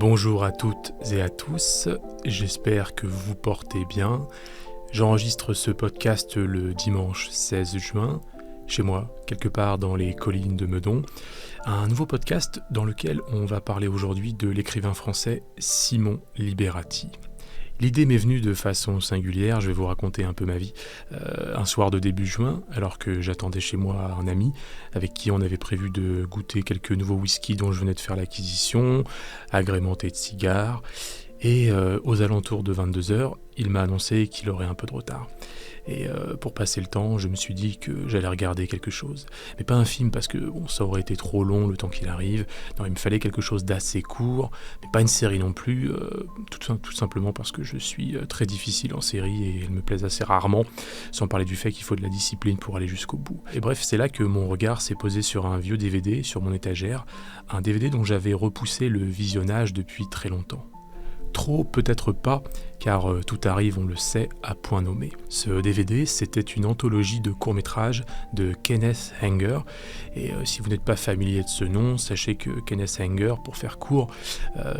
Bonjour à toutes et à tous, j'espère que vous vous portez bien. J'enregistre ce podcast le dimanche 16 juin, chez moi, quelque part dans les collines de Meudon. Un nouveau podcast dans lequel on va parler aujourd'hui de l'écrivain français Simon Liberati. L'idée m'est venue de façon singulière, je vais vous raconter un peu ma vie. Un soir de début juin, alors que j'attendais chez moi un ami avec qui on avait prévu de goûter quelques nouveaux whisky dont je venais de faire l'acquisition, agrémentés de cigares, et aux alentours de 22h, il m'a annoncé qu'il aurait un peu de retard. Et pour passer le temps, je me suis dit que j'allais regarder quelque chose. Mais pas un film parce que ça aurait été trop long le temps qu'il arrive. Non, il me fallait quelque chose d'assez court, mais pas une série non plus, tout simplement parce que je suis très difficile en série et elles me plaisent assez rarement, sans parler du fait qu'il faut de la discipline pour aller jusqu'au bout. Et bref, c'est là que mon regard s'est posé sur un vieux DVD sur mon étagère, un DVD dont j'avais repoussé le visionnage depuis très longtemps. Trop, peut-être pas, car tout arrive, on le sait, à point nommé. Ce DVD, c'était une anthologie de courts-métrages de Kenneth Anger. Et si vous n'êtes pas familier de ce nom, sachez que Kenneth Anger, pour faire court,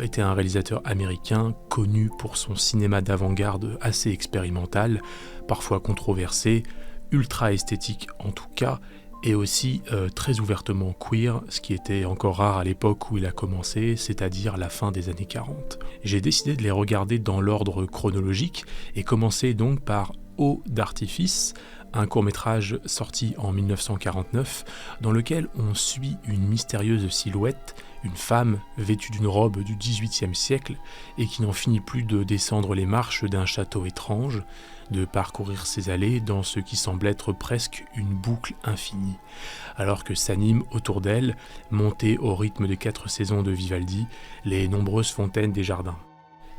était un réalisateur américain connu pour son cinéma d'avant-garde assez expérimental, parfois controversé, ultra esthétique en tout cas, et aussi très ouvertement queer, ce qui était encore rare à l'époque où il a commencé, c'est-à-dire la fin des années 40. J'ai décidé de les regarder dans l'ordre chronologique et commencer donc par Eau d'artifice, un court-métrage sorti en 1949 dans lequel on suit une mystérieuse silhouette, une femme vêtue d'une robe du XVIIIe siècle et qui n'en finit plus de descendre les marches d'un château étrange, de parcourir ses allées dans ce qui semble être presque une boucle infinie, alors que s'animent autour d'elle, montées au rythme des 4 saisons de Vivaldi, les nombreuses fontaines des jardins.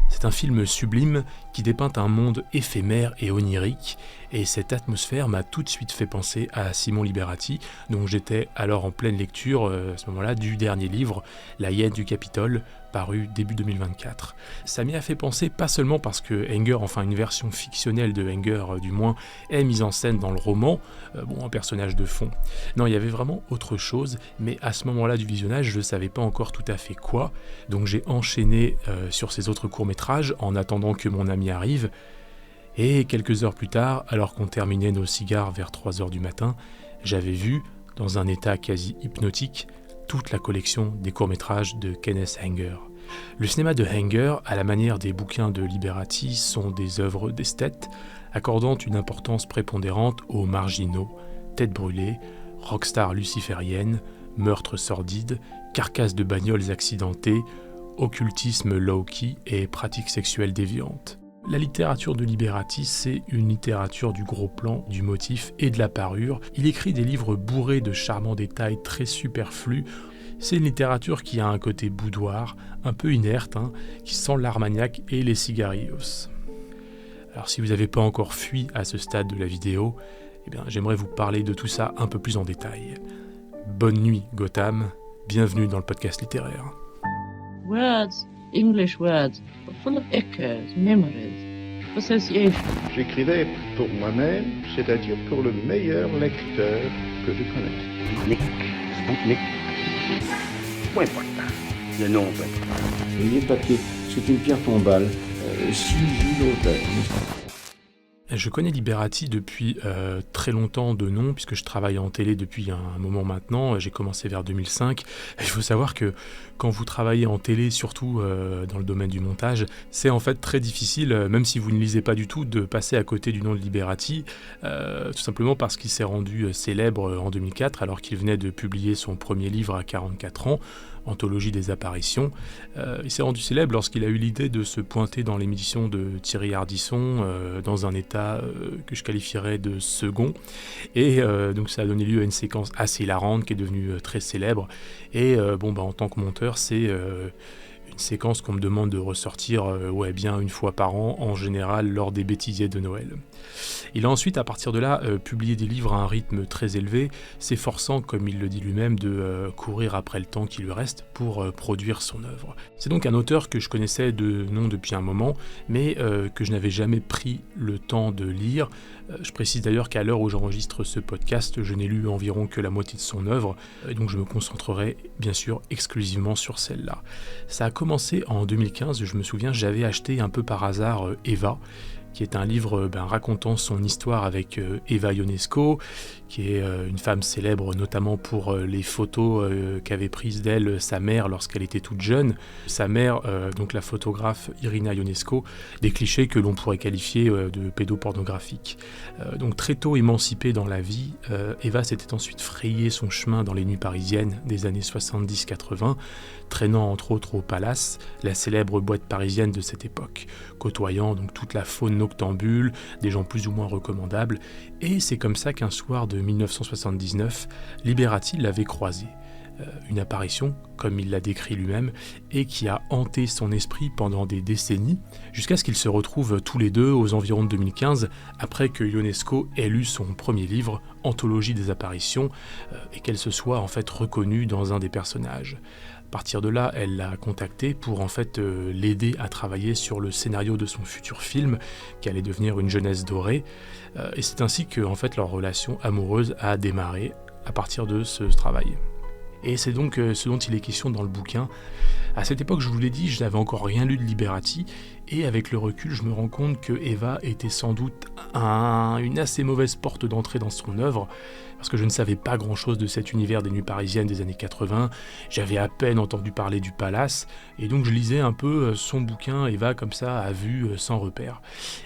C'est un film sublime qui dépeint un monde éphémère et onirique, et cette atmosphère m'a tout de suite fait penser à Simon Liberati, dont j'étais alors en pleine lecture, à ce moment-là, du dernier livre, La hyène du Capitole, paru début 2024. Ça m'y a fait penser pas seulement parce que Anger, enfin une version fictionnelle de Anger du moins, est mise en scène dans le roman, un personnage de fond. Non, il y avait vraiment autre chose, mais à ce moment-là du visionnage, je ne savais pas encore tout à fait quoi, donc j'ai enchaîné sur ces autres courts-métrages en attendant que mon ami arrive, et quelques heures plus tard, alors qu'on terminait nos cigares vers 3h du matin, j'avais vu, dans un état quasi hypnotique, toute la collection des courts-métrages de Kenneth Anger. Le cinéma de Anger, à la manière des bouquins de Liberati, sont des œuvres d'esthète, accordant une importance prépondérante aux marginaux, têtes brûlées, rockstar luciférienne, meurtres sordides, carcasses de bagnoles accidentées, occultisme low-key et pratiques sexuelles déviantes. La littérature de Liberati, c'est une littérature du gros plan, du motif et de la parure. Il écrit des livres bourrés de charmants détails très superflus. C'est une littérature qui a un côté boudoir, un peu inerte, qui sent l'armagnac et les cigarillos. Alors si vous n'avez pas encore fui à ce stade de la vidéo, j'aimerais vous parler de tout ça un peu plus en détail. Bonne nuit Gotham, bienvenue dans le podcast littéraire. Words, English words, are full of echoes, memories, associations. J'écrivais pour moi-même, c'est-à-dire pour le meilleur lecteur que je connaisse. Spoutnik. Peu importe. Le nom, peu importe. Voyez papier, c'est une pierre tombale. Sigilotène. Je connais Liberati depuis très longtemps de nom, puisque je travaille en télé depuis un moment maintenant. J'ai commencé vers 2005. Et il faut savoir que quand vous travaillez en télé, surtout dans le domaine du montage, c'est en fait très difficile, même si vous ne lisez pas du tout, de passer à côté du nom de Liberati, tout simplement parce qu'il s'est rendu célèbre en 2004, alors qu'il venait de publier son premier livre à 44 ans, Anthologie des apparitions. Il s'est rendu célèbre lorsqu'il a eu l'idée de se pointer dans l'émission de Thierry Ardisson dans un état que je qualifierais de second. Et donc ça a donné lieu à une séquence assez hilarante qui est devenue très célèbre. Et en tant que monteur, c'est une séquence qu'on me demande de ressortir bien une fois par an, en général lors des bêtisiers de Noël. Il a ensuite, à partir de là, publié des livres à un rythme très élevé, s'efforçant, comme il le dit lui-même, de courir après le temps qui lui reste pour produire son œuvre. C'est donc un auteur que je connaissais de nom depuis un moment, mais que je n'avais jamais pris le temps de lire. Je précise d'ailleurs qu'à l'heure où j'enregistre ce podcast, je n'ai lu environ que la moitié de son œuvre, et donc je me concentrerai bien sûr exclusivement sur celle-là. Ça a commencé en 2015, je me souviens, j'avais acheté un peu par hasard Eva, qui est un livre racontant son histoire avec Eva Ionesco, qui est une femme célèbre notamment pour les photos qu'avait prises d'elle sa mère lorsqu'elle était toute jeune. Sa mère, donc la photographe Irina Ionesco, des clichés que l'on pourrait qualifier de pédopornographiques. Donc très tôt émancipée dans la vie, Eva s'était ensuite frayé son chemin dans les nuits parisiennes des années 70-80, traînant entre autres au Palace, la célèbre boîte parisienne de cette époque, côtoyant donc toute la faune noctambule, des gens plus ou moins recommandables, et c'est comme ça qu'un soir de 1979, Liberati l'avait croisée. Une apparition, comme il l'a décrit lui-même, et qui a hanté son esprit pendant des décennies, jusqu'à ce qu'ils se retrouvent tous les deux aux environs de 2015, après que Ionesco ait lu son premier livre, Anthologie des apparitions, et qu'elle se soit en fait reconnue dans un des personnages. À partir de là, elle l'a contacté pour en fait l'aider à travailler sur le scénario de son futur film, qui allait devenir Une jeunesse dorée, et c'est ainsi que en fait leur relation amoureuse a démarré à partir de ce travail. Et c'est donc ce dont il est question dans le bouquin. À cette époque, je vous l'ai dit, je n'avais encore rien lu de Liberati, et avec le recul, je me rends compte que Eva était sans doute une assez mauvaise porte d'entrée dans son œuvre, parce que je ne savais pas grand-chose de cet univers des nuits parisiennes des années 80, j'avais à peine entendu parler du Palace, et donc je lisais un peu son bouquin, Eva, comme ça, à vue, sans repère.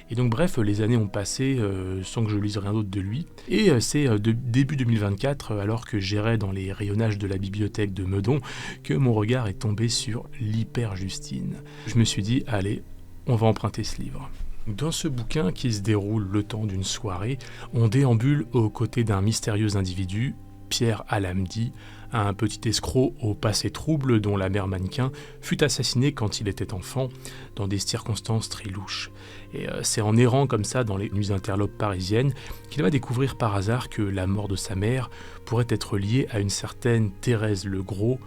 Et donc bref, les années ont passé sans que je lise rien d'autre de lui, et c'est début 2024, alors que j'errais dans les rayonnages de la bibliothèque de Meudon, que mon regard est tombé sur l'Hyper-Justine. Je me suis dit, allez, on va emprunter ce livre. Dans ce bouquin qui se déroule le temps d'une soirée, on déambule aux côtés d'un mystérieux individu, Pierre Alamdi, un petit escroc au passé trouble dont la mère mannequin fut assassinée quand il était enfant, dans des circonstances très louches. Et c'est en errant comme ça dans les nuits interlopes parisiennes qu'il va découvrir par hasard que la mort de sa mère pourrait être liée à une certaine Thérèse Legros,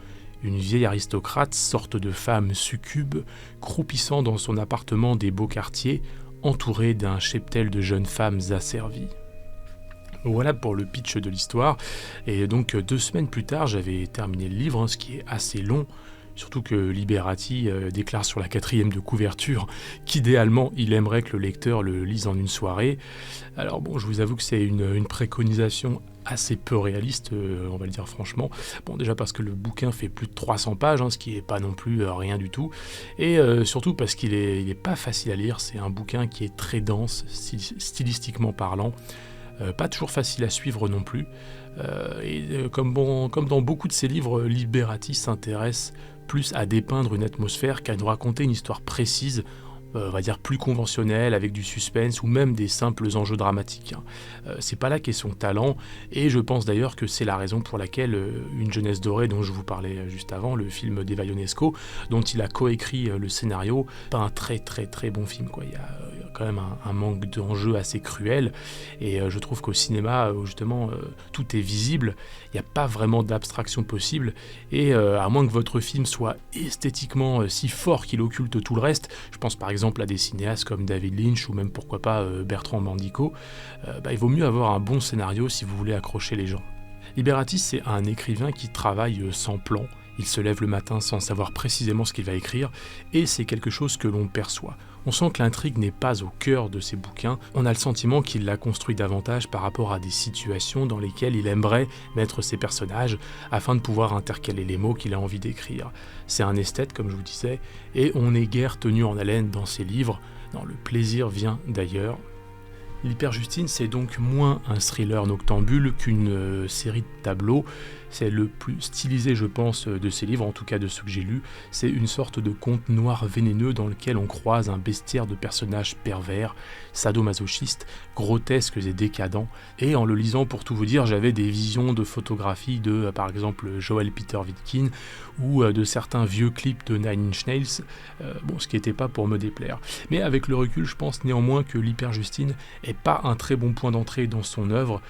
une vieille aristocrate, sorte de femme succube, croupissant dans son appartement des beaux quartiers, entourée d'un cheptel de jeunes femmes asservies. Voilà pour le pitch de l'histoire, et donc 2 semaines plus tard, j'avais terminé le livre, ce qui est assez long, surtout que Liberati déclare sur la 4e de couverture qu'idéalement, il aimerait que le lecteur le lise en une soirée. Alors bon, je vous avoue que c'est une préconisation assez peu réaliste, on va le dire franchement. Bon, déjà parce que le bouquin fait plus de 300 pages, ce qui n'est pas non plus rien du tout, et surtout parce qu'il est pas facile à lire. C'est un bouquin qui est très dense, stylistiquement parlant, pas toujours facile à suivre non plus, comme dans beaucoup de ses livres, Liberati s'intéresse plus à dépeindre une atmosphère qu'à nous raconter une histoire précise, on va dire plus conventionnelle, avec du suspense ou même des simples enjeux dramatiques. C'est pas là qu'est son talent, et je pense d'ailleurs que c'est la raison pour laquelle Une jeunesse dorée, dont je vous parlais juste avant, le film d'Eva Ionesco, dont il a coécrit le scénario, pas un très très très bon film, quoi. Il y a quand même un manque d'enjeu assez cruel, et je trouve qu'au cinéma, où justement tout est visible, il n'y a pas vraiment d'abstraction possible, et à moins que votre film soit esthétiquement si fort qu'il occulte tout le reste, je pense par exemple à des cinéastes comme David Lynch ou même pourquoi pas Bertrand Mandico, il vaut mieux avoir un bon scénario si vous voulez accrocher les gens. Liberati, c'est un écrivain qui travaille sans plan, il se lève le matin sans savoir précisément ce qu'il va écrire, et c'est quelque chose que l'on perçoit. On sent que l'intrigue n'est pas au cœur de ses bouquins, on a le sentiment qu'il l'a construit davantage par rapport à des situations dans lesquelles il aimerait mettre ses personnages afin de pouvoir intercaler les mots qu'il a envie d'écrire. C'est un esthète, comme je vous disais, et on n'est guère tenu en haleine dans ses livres. Non, le plaisir vient d'ailleurs. L'Hyper-Justine, c'est donc moins un thriller noctambule qu'une série de tableaux. C'est le plus stylisé, je pense, de ces livres, en tout cas de ceux que j'ai lus. C'est une sorte de conte noir vénéneux dans lequel on croise un bestiaire de personnages pervers, sadomasochistes, grotesques et décadents. Et en le lisant, pour tout vous dire, j'avais des visions de photographies de, par exemple, Joel Peter Witkin ou de certains vieux clips de Nine Inch Nails, ce qui n'était pas pour me déplaire. Mais avec le recul, je pense néanmoins que l'Hyper-Justine n'est pas un très bon point d'entrée dans son œuvre.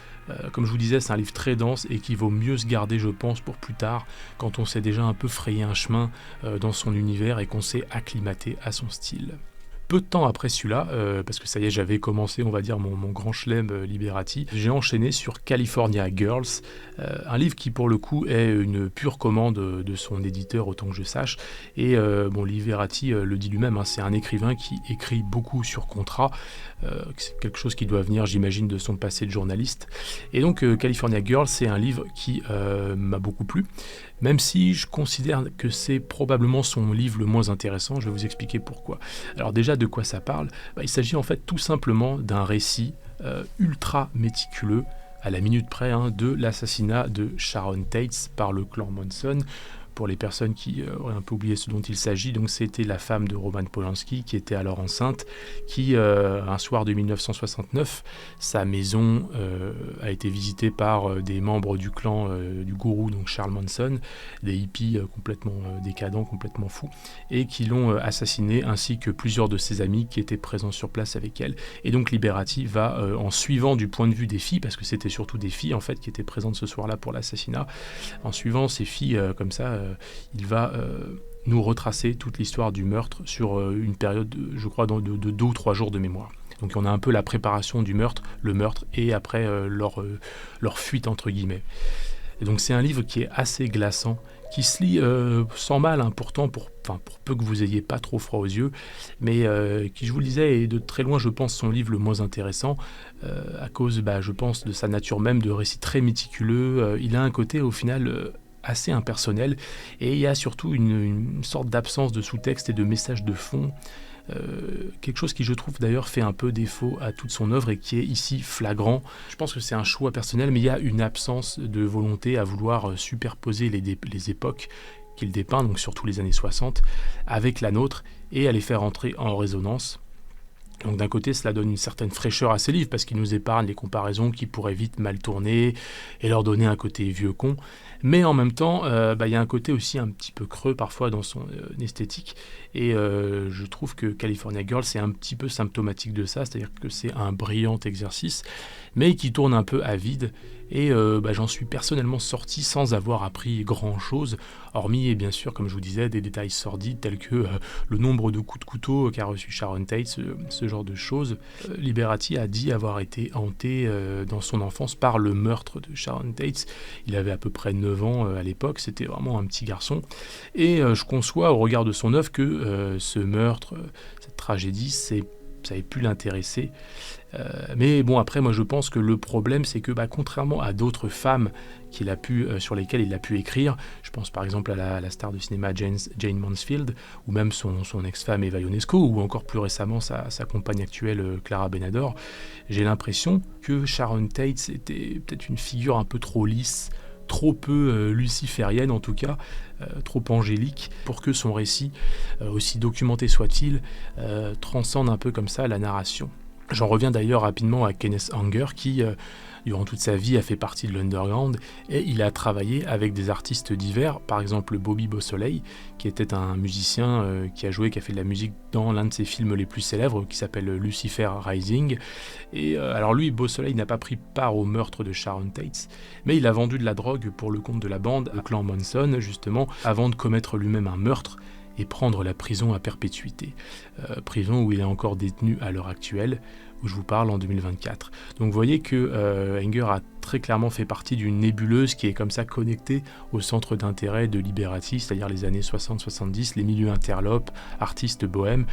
Comme je vous disais, c'est un livre très dense et qui vaut mieux se garder, je pense, pour plus tard, quand on s'est déjà un peu frayé un chemin dans son univers et qu'on s'est acclimaté à son style. peu de temps après celui-là, parce que ça y est, j'avais commencé, on va dire, mon grand chelem Liberati, j'ai enchaîné sur California Girls, un livre qui, pour le coup, est une pure commande de son éditeur, autant que je sache. Et Liberati le dit lui-même, hein, c'est un écrivain qui écrit beaucoup sur contrat. C'est quelque chose qui doit venir, j'imagine, de son passé de journaliste. Et donc, California Girls, c'est un livre qui m'a beaucoup plu, même si je considère que c'est probablement son livre le moins intéressant. Je vais vous expliquer pourquoi. Alors déjà, de quoi ça parle ? Il s'agit en fait tout simplement d'un récit ultra méticuleux, à la minute près, de l'assassinat de Sharon Tate par le clan Manson. Pour les personnes qui auraient un peu oublié ce dont il s'agit, donc c'était la femme de Roman Polanski qui était alors enceinte, qui un soir de 1969, sa maison a été visitée par des membres du clan du gourou, donc Charles Manson, des hippies complètement décadents, complètement fous, et qui l'ont assassinée, ainsi que plusieurs de ses amis qui étaient présents sur place avec elle. Et donc Liberati va, en suivant du point de vue des filles, parce que c'était surtout des filles en fait qui étaient présentes ce soir-là pour l'assassinat, en suivant ces filles comme ça, il va nous retracer toute l'histoire du meurtre sur une période, je crois, de 2 ou 3 jours de mémoire. Donc on a un peu la préparation du meurtre, le meurtre, et après leur fuite, entre guillemets. Et donc c'est un livre qui est assez glaçant, qui se lit sans mal, pourtant, pour peu que vous ayez pas trop froid aux yeux, mais qui, je vous le disais, est de très loin, je pense, son livre le moins intéressant, à cause, je pense, de sa nature même de récit très méticuleux. Il a un côté, au final, assez impersonnel, et il y a surtout une sorte d'absence de sous-texte et de message de fond, quelque chose qui, je trouve, d'ailleurs fait un peu défaut à toute son œuvre et qui est ici flagrant. Je pense que c'est un choix personnel, mais il y a une absence de volonté à vouloir superposer les époques qu'il dépeint, donc surtout les années 60, avec la nôtre, et à les faire entrer en résonance. Donc d'un côté, cela donne une certaine fraîcheur à ces livres, parce qu'il nous épargne les comparaisons qui pourraient vite mal tourner et leur donner un côté vieux con. Mais en même temps, il y a un côté aussi un petit peu creux parfois dans son esthétique. Et je trouve que California Girls, c'est un petit peu symptomatique de ça, c'est-à-dire que c'est un brillant exercice, mais qui tourne un peu à vide. Et j'en suis personnellement sorti sans avoir appris grand-chose, hormis, et bien sûr, comme je vous disais, des détails sordides tels que le nombre de coups de couteau qu'a reçu Sharon Tate, ce genre de choses. Liberati a dit avoir été hanté dans son enfance par le meurtre de Sharon Tate. Il avait à peu près 9 ans à l'époque, c'était vraiment un petit garçon. Et je conçois, au regard de son œuvre, que ce meurtre, cette tragédie, ça ait pu l'intéresser. Mais bon, après, moi je pense que le problème, c'est que contrairement à d'autres femmes sur lesquelles il a pu écrire, je pense par exemple à la star du cinéma Jane Mansfield, ou même son ex-femme Eva Ionesco, ou encore plus récemment sa compagne actuelle Clara Benador, j'ai l'impression que Sharon Tate c'était peut-être une figure un peu trop lisse, trop peu luciférienne en tout cas, trop angélique, pour que son récit, aussi documenté soit-il, transcende un peu comme ça la narration. J'en reviens d'ailleurs rapidement à Kenneth Anger qui, durant toute sa vie, a fait partie de l'underground, et il a travaillé avec des artistes divers, par exemple Bobby Beausoleil, qui était un musicien qui a fait de la musique dans l'un de ses films les plus célèbres, qui s'appelle Lucifer Rising. Et alors lui, Beausoleil n'a pas pris part au meurtre de Sharon Tate, mais il a vendu de la drogue pour le compte de la bande, le clan Manson, justement, avant de commettre lui-même un meurtre et prendre la prison à perpétuité. Prison où il est encore détenu à l'heure actuelle, où je vous parle en 2024. Donc vous voyez que Anger a très clairement fait partie d'une nébuleuse qui est comme ça connectée au centre d'intérêt de Liberati, c'est-à-dire les années 60-70, les milieux interlopes, artistes bohèmes,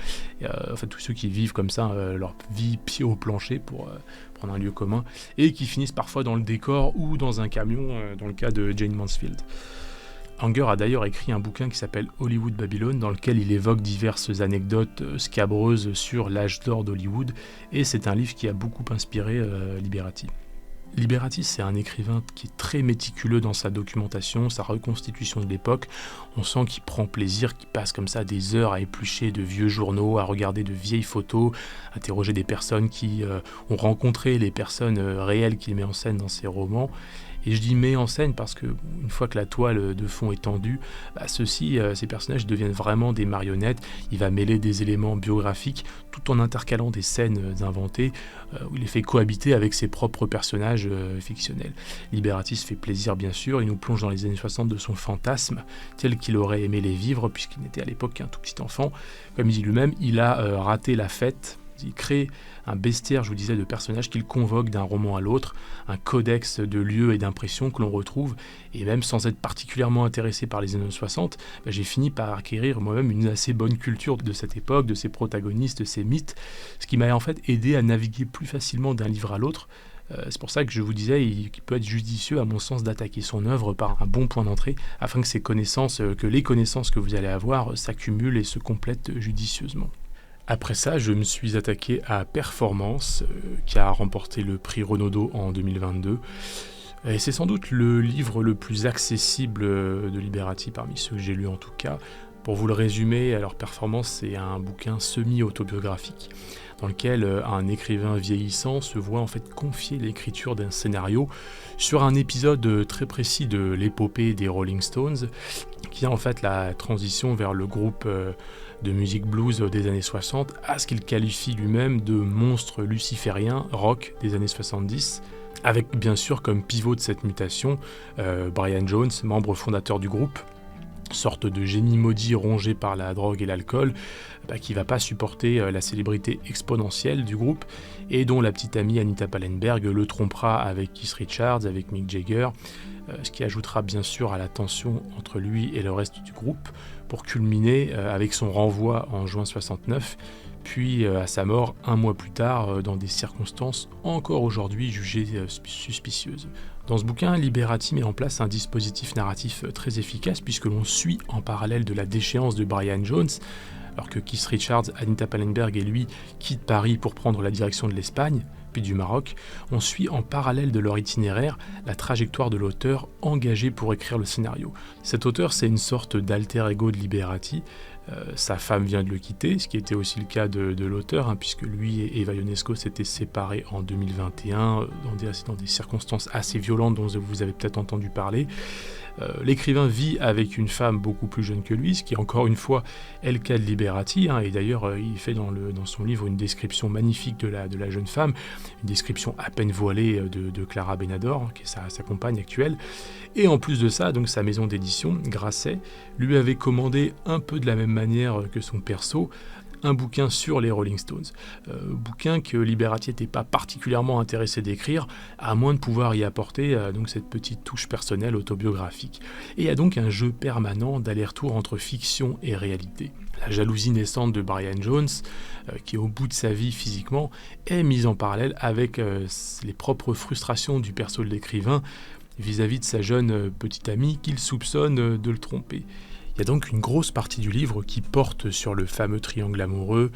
tous ceux qui vivent comme ça leur vie pied au plancher pour prendre un lieu commun, et qui finissent parfois dans le décor ou dans un camion, dans le cas de Jane Mansfield. Anger a d'ailleurs écrit un bouquin qui s'appelle Hollywood Babylon, dans lequel il évoque diverses anecdotes scabreuses sur l'âge d'or d'Hollywood, et c'est un livre qui a beaucoup inspiré Liberati. Liberati, c'est un écrivain qui est très méticuleux dans sa documentation, sa reconstitution de l'époque. On sent qu'il prend plaisir, qu'il passe comme ça des heures à éplucher de vieux journaux, à regarder de vieilles photos, à interroger des personnes qui ont rencontré les personnes réelles qu'il met en scène dans ses romans. Et je dis met en scène parce que une fois que la toile de fond est tendue, ces personnages deviennent vraiment des marionnettes. Il va mêler des éléments biographiques tout en intercalant des scènes inventées où il les fait cohabiter avec ses propres personnages fictionnels. Liberatis fait plaisir bien sûr, il nous plonge dans les années 60 de son fantasme, tel qu'il aurait aimé les vivre puisqu'il n'était à l'époque qu'un tout petit enfant. Comme il dit lui-même, il a raté la fête. Il crée un bestiaire, je vous disais, de personnages qu'il convoque d'un roman à l'autre, un codex de lieux et d'impressions que l'on retrouve, et même sans être particulièrement intéressé par les années 60, j'ai fini par acquérir moi-même une assez bonne culture de cette époque, de ses protagonistes, de ses mythes, ce qui m'a en fait aidé à naviguer plus facilement d'un livre à l'autre. C'est pour ça que je vous disais qu'il peut être judicieux à mon sens d'attaquer son œuvre par un bon point d'entrée, afin que les connaissances que vous allez avoir s'accumulent et se complètent judicieusement. Après ça, je me suis attaqué à Performance, qui a remporté le prix Renaudot en 2022. Et c'est sans doute le livre le plus accessible de Liberati, parmi ceux que j'ai lus en tout cas. Pour vous le résumer, alors Performance, c'est un bouquin semi-autobiographique, dans lequel un écrivain vieillissant se voit en fait confier l'écriture d'un scénario sur un épisode très précis de l'épopée des Rolling Stones, qui est en fait la transition vers le groupe de musique blues des années 60 à ce qu'il qualifie lui-même de monstre luciférien rock des années 70, avec bien sûr comme pivot de cette mutation Brian Jones, membre fondateur du groupe, sorte de génie maudit rongé par la drogue et l'alcool, qui va pas supporter la célébrité exponentielle du groupe et dont la petite amie Anita Pallenberg le trompera avec Keith Richards, avec Mick Jagger, ce qui ajoutera bien sûr à la tension entre lui et le reste du groupe, pour culminer avec son renvoi en juin 69, puis à sa mort un mois plus tard dans des circonstances encore aujourd'hui jugées suspicieuses. Dans ce bouquin, Liberati met en place un dispositif narratif très efficace puisque l'on suit en parallèle de la déchéance de Brian Jones, alors que Keith Richards, Anita Pallenberg et lui quittent Paris pour prendre la direction de l'Espagne, puis du Maroc. On suit en parallèle de leur itinéraire la trajectoire de l'auteur engagé pour écrire le scénario. Cet auteur, c'est une sorte d'alter ego de Liberati. Sa femme vient de le quitter, ce qui était aussi le cas de l'auteur, puisque lui et Eva Ionesco s'étaient séparés en 2021 dans des circonstances assez violentes dont vous avez peut-être entendu parler. L'écrivain vit avec une femme beaucoup plus jeune que lui, ce qui est encore une fois est le cas de Liberati, et d'ailleurs il fait dans son livre une description magnifique de la jeune femme, une description à peine voilée de Clara Benador, qui est sa compagne actuelle. Et en plus de ça, donc sa maison d'édition, Grasset, lui avait commandé un peu de la même manière que son perso, un bouquin sur les Rolling Stones, bouquin que Liberati n'était pas particulièrement intéressé d'écrire, à moins de pouvoir y apporter donc cette petite touche personnelle autobiographique. Et il y a donc un jeu permanent d'aller-retour entre fiction et réalité. La jalousie naissante de Brian Jones, qui est au bout de sa vie physiquement, est mise en parallèle avec les propres frustrations du perso de l'écrivain vis-à-vis de sa jeune petite amie qu'il soupçonne de le tromper. Il y a donc une grosse partie du livre qui porte sur le fameux triangle amoureux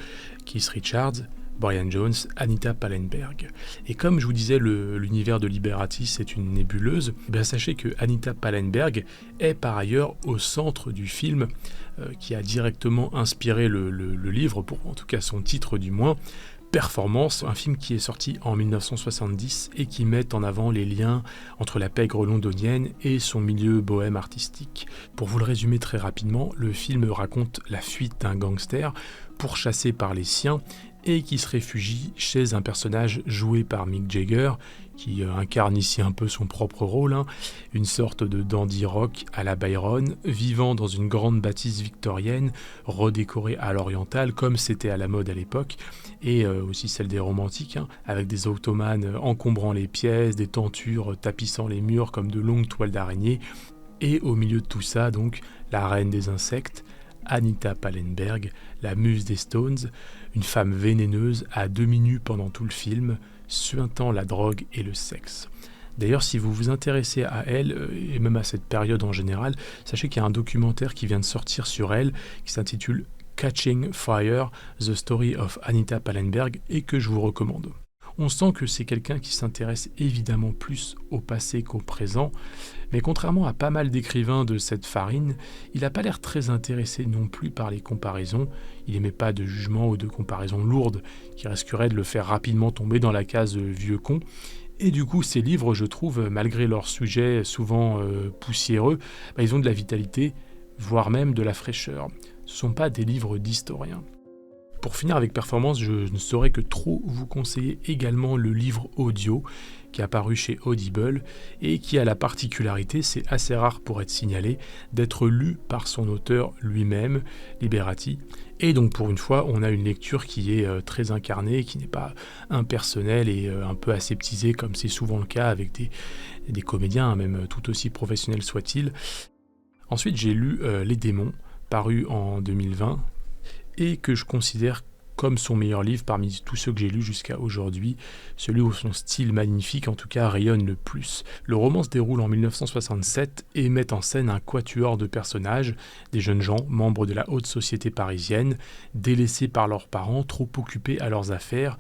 Keith Richards, Brian Jones, Anita Pallenberg. Et comme je vous disais, l'univers de Liberati, c'est une nébuleuse, sachez que Anita Pallenberg est par ailleurs au centre du film qui a directement inspiré le livre, pour en tout cas son titre du moins, Performance, un film qui est sorti en 1970 et qui met en avant les liens entre la pègre londonienne et son milieu bohème artistique. Pour vous le résumer très rapidement, le film raconte la fuite d'un gangster pourchassé par les siens et qui se réfugie chez un personnage joué par Mick Jagger, qui incarne ici un peu son propre rôle, une sorte de dandy rock à la Byron, vivant dans une grande bâtisse victorienne, redécorée à l'orientale, comme c'était à la mode à l'époque, et aussi celle des romantiques, avec des ottomanes encombrant les pièces, des tentures tapissant les murs comme de longues toiles d'araignée, et au milieu de tout ça, donc, la reine des insectes, Anita Pallenberg, la muse des Stones, une femme vénéneuse à demi nue pendant tout le film, suintant la drogue et le sexe. D'ailleurs, si vous vous intéressez à elle, et même à cette période en général, sachez qu'il y a un documentaire qui vient de sortir sur elle, qui s'intitule Catching Fire, The Story of Anita Pallenberg, et que je vous recommande. On sent que c'est quelqu'un qui s'intéresse évidemment plus au passé qu'au présent, mais contrairement à pas mal d'écrivains de cette farine, il n'a pas l'air très intéressé non plus par les comparaisons. Il n'émet pas de jugement ou de comparaisons lourdes qui risqueraient de le faire rapidement tomber dans la case vieux con. Et du coup, ces livres, je trouve, malgré leur sujet souvent poussiéreux, ils ont de la vitalité, voire même de la fraîcheur. Ce ne sont pas des livres d'historiens. Pour finir avec Performance, je ne saurais que trop vous conseiller également le livre audio qui est apparu chez Audible et qui a la particularité, c'est assez rare pour être signalé, d'être lu par son auteur lui-même, Liberati. Et donc pour une fois, on a une lecture qui est très incarnée, qui n'est pas impersonnelle et un peu aseptisée comme c'est souvent le cas avec des comédiens, même tout aussi professionnels soient-ils. Ensuite, j'ai lu Les Démons, paru en 2020, et que je considère comme son meilleur livre parmi tous ceux que j'ai lus jusqu'à aujourd'hui, celui où son style magnifique en tout cas rayonne le plus. Le roman se déroule en 1967 et met en scène un quatuor de personnages, des jeunes gens, membres de la haute société parisienne, délaissés par leurs parents, trop occupés à leurs affaires,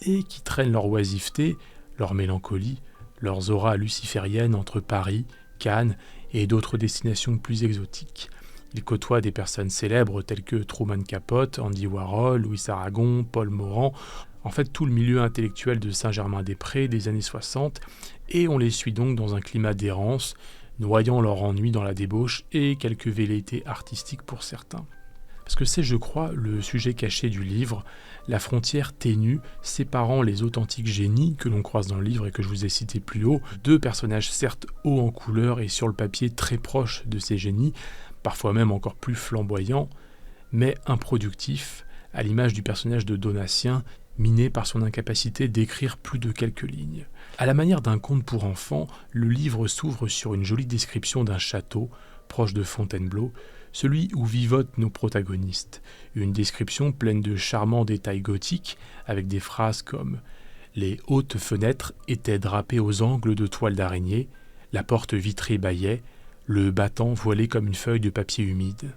et qui traînent leur oisiveté, leur mélancolie, leurs auras lucifériennes entre Paris, Cannes et d'autres destinations plus exotiques. Il côtoie des personnes célèbres telles que Truman Capote, Andy Warhol, Louis Aragon, Paul Morand, en fait tout le milieu intellectuel de Saint-Germain-des-Prés des années 60, et on les suit donc dans un climat d'errance, noyant leur ennui dans la débauche et quelques velléités artistiques pour certains. Parce que c'est, je crois, le sujet caché du livre, la frontière ténue séparant les authentiques génies que l'on croise dans le livre et que je vous ai cités plus haut, deux personnages certes hauts en couleur et sur le papier très proches de ces génies, parfois même encore plus flamboyant, mais improductif, à l'image du personnage de Donatien, miné par son incapacité d'écrire plus de quelques lignes. À la manière d'un conte pour enfants, le livre s'ouvre sur une jolie description d'un château, proche de Fontainebleau, celui où vivotent nos protagonistes. Une description pleine de charmants détails gothiques, avec des phrases comme « Les hautes fenêtres étaient drapées aux angles de toiles d'araignée, la porte vitrée bâillait, le battant voilé comme une feuille de papier humide. »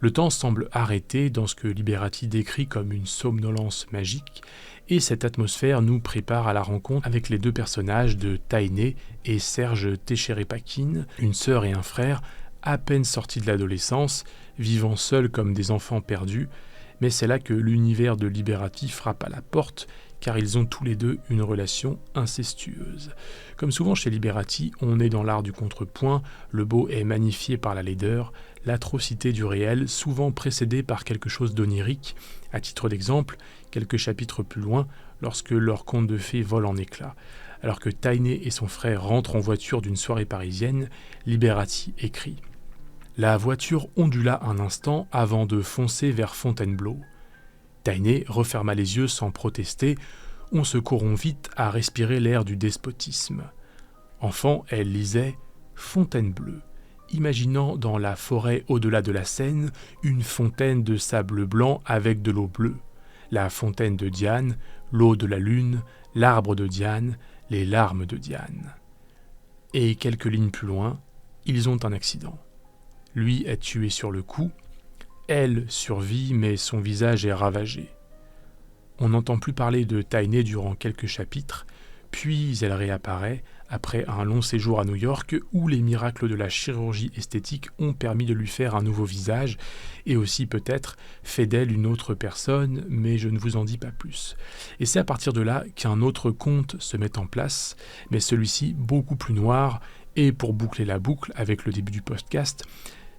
Le temps semble arrêté dans ce que Liberati décrit comme une somnolence magique, et cette atmosphère nous prépare à la rencontre avec les deux personnages de Tainé et Serge Téchéré-Paquin, une sœur et un frère, à peine sortis de l'adolescence, vivant seuls comme des enfants perdus, mais c'est là que l'univers de Liberati frappe à la porte, car ils ont tous les deux une relation incestueuse. Comme souvent chez Liberati, on est dans l'art du contrepoint, le beau est magnifié par la laideur, l'atrocité du réel, souvent précédée par quelque chose d'onirique. À titre d'exemple, quelques chapitres plus loin, lorsque leur conte de fées vole en éclats. Alors que Tainé et son frère rentrent en voiture d'une soirée parisienne, Liberati écrit « La voiture ondula un instant avant de foncer vers Fontainebleau. Tainé referma les yeux sans protester, on se corrompt vite à respirer l'air du despotisme. Enfant, elle lisait « Fontainebleau », imaginant dans la forêt au-delà de la Seine une fontaine de sable blanc avec de l'eau bleue, la fontaine de Diane, l'eau de la lune, l'arbre de Diane, les larmes de Diane. Et quelques lignes plus loin, ils ont un accident. Lui est tué sur le coup, elle survit mais son visage est ravagé. On n'entend plus parler de Tainé durant quelques chapitres, puis elle réapparaît après un long séjour à New York où les miracles de la chirurgie esthétique ont permis de lui faire un nouveau visage et aussi peut-être fait d'elle une autre personne, mais je ne vous en dis pas plus. Et c'est à partir de là qu'un autre conte se met en place, mais celui-ci beaucoup plus noir, et pour boucler la boucle avec le début du podcast,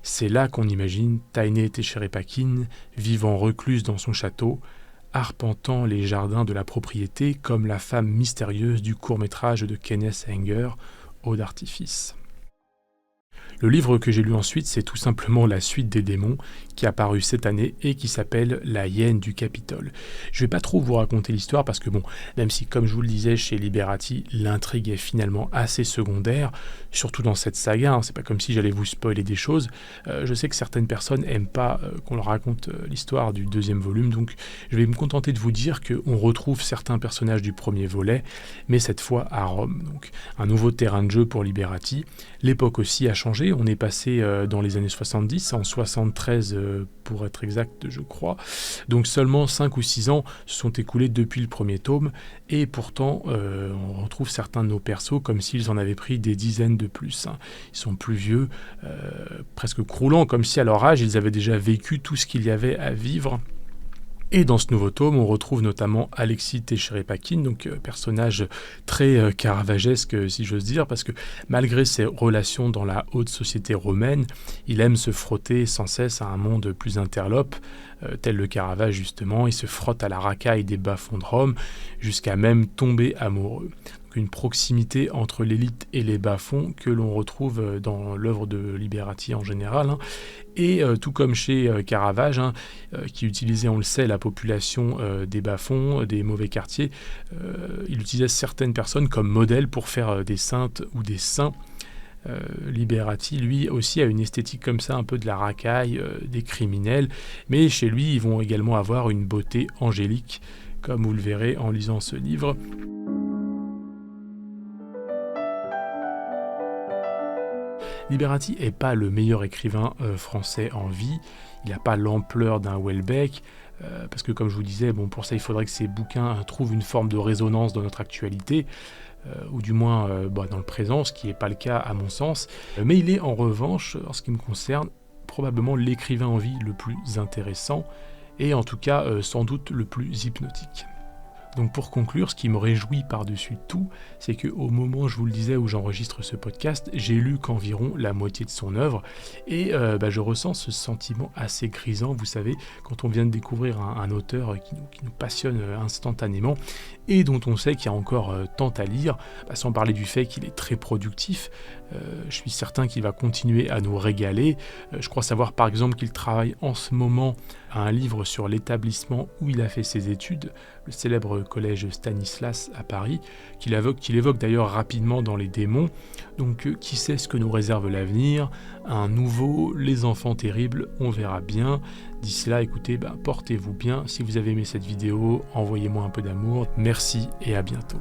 c'est là qu'on imagine Tainé Téchéré-Paquin vivant recluse dans son château, arpentant les jardins de la propriété comme la femme mystérieuse du court-métrage de Kenneth Anger, Eau d'artifice. Le livre que j'ai lu ensuite, c'est tout simplement La suite des démons, qui a paru cette année et qui s'appelle La hyène du Capitole. Je ne vais pas trop vous raconter l'histoire parce que même si, comme je vous le disais chez Liberati, l'intrigue est finalement assez secondaire, surtout dans cette saga, c'est pas comme si j'allais vous spoiler des choses, je sais que certaines personnes n'aiment pas qu'on leur raconte l'histoire du deuxième volume, donc je vais me contenter de vous dire qu'on retrouve certains personnages du premier volet, mais cette fois à Rome. Donc un nouveau terrain de jeu pour Liberati. L'époque aussi a changé, on est passé dans les années 70, en 73 pour être exact je crois, donc seulement 5 ou 6 ans se sont écoulés depuis le premier tome, et pourtant on retrouve certains de nos persos comme s'ils en avaient pris des dizaines de plus. Ils sont plus vieux, presque croulants, comme si à leur âge ils avaient déjà vécu tout ce qu'il y avait à vivre. Et dans ce nouveau tome, on retrouve notamment Alexis Téchéré-Paquin, donc personnage très caravagesque, si j'ose dire, parce que malgré ses relations dans la haute société romaine, il aime se frotter sans cesse à un monde plus interlope, tel le Caravage justement. Il se frotte à la racaille des bas-fonds de Rome, jusqu'à même tomber amoureux. Donc une proximité entre l'élite et les bas-fonds que l'on retrouve dans l'œuvre de Liberati en général, Et tout comme chez Caravage, qui utilisait, on le sait, la population des bas-fonds, des mauvais quartiers, il utilisait certaines personnes comme modèles pour faire des saintes ou des saints. Liberati, lui aussi, a une esthétique comme ça, un peu de la racaille, des criminels, mais chez lui, ils vont également avoir une beauté angélique, comme vous le verrez en lisant ce livre. Liberati n'est pas le meilleur écrivain français en vie, il n'a pas l'ampleur d'un Houellebecq, parce que comme je vous disais, pour ça il faudrait que ces bouquins trouvent une forme de résonance dans notre actualité, ou du moins dans le présent, ce qui n'est pas le cas à mon sens. Mais il est en revanche, en ce qui me concerne, probablement l'écrivain en vie le plus intéressant, et en tout cas sans doute le plus hypnotique. Donc pour conclure, ce qui me réjouit par-dessus tout, c'est qu'au moment, je vous le disais, où j'enregistre ce podcast, j'ai lu qu'environ la moitié de son œuvre, et je ressens ce sentiment assez grisant, vous savez, quand on vient de découvrir un auteur qui nous passionne instantanément, et dont on sait qu'il y a encore tant à lire, sans parler du fait qu'il est très productif. Je suis certain qu'il va continuer à nous régaler. Je crois savoir par exemple qu'il travaille en ce moment à un livre sur l'établissement où il a fait ses études, le célèbre collège Stanislas à Paris, qu'il évoque d'ailleurs rapidement dans Les Démons. Donc qui sait ce que nous réserve l'avenir? Un nouveau Les Enfants Terribles, on verra bien. D'ici là, écoutez, portez-vous bien. Si vous avez aimé cette vidéo, envoyez-moi un peu d'amour. Merci et à bientôt.